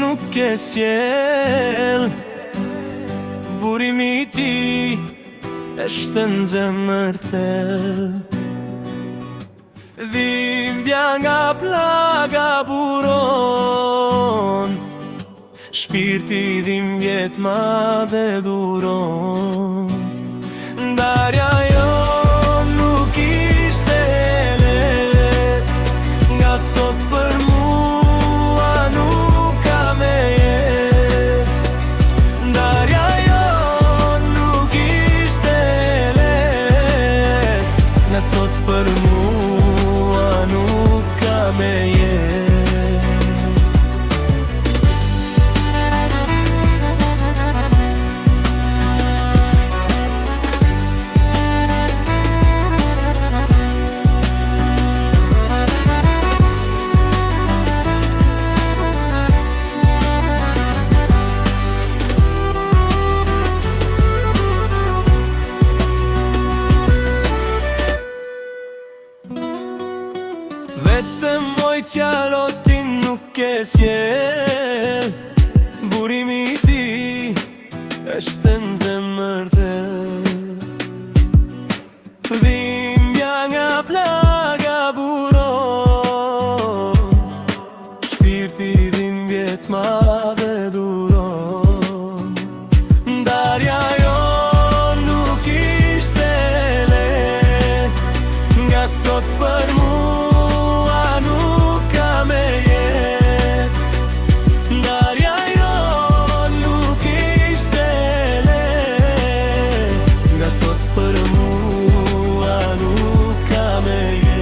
nuk e sjell. Burimi ti është në zemër thellë. Dhimbja nga plaga buron, shpirti dhimbjet madhe duron. Ndarja jo nuk ishte let, nga sot për mua nuk ka me jet. Ndarja jo nuk ishte let, nga sot për mua nuk ka me jet. Vetëm mojtja lotin nuk e sjell. Burimi ti është në zemër thellë. Dhimbja nga plaga buron, shpirti dhimbjet madhe duron. Ndarja jo nuk ishte let, nga sot për mua nuk ka me jet. Ndarja jo nuk ishte let, nga sot për mua nuk ka me jet.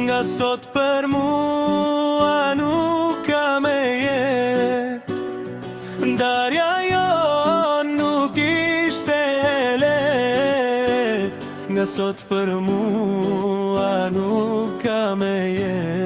Nga sot për mua nuk ka me jet. Ndarja jo nuk ishte let, nga sot për mua nuk ka me jet.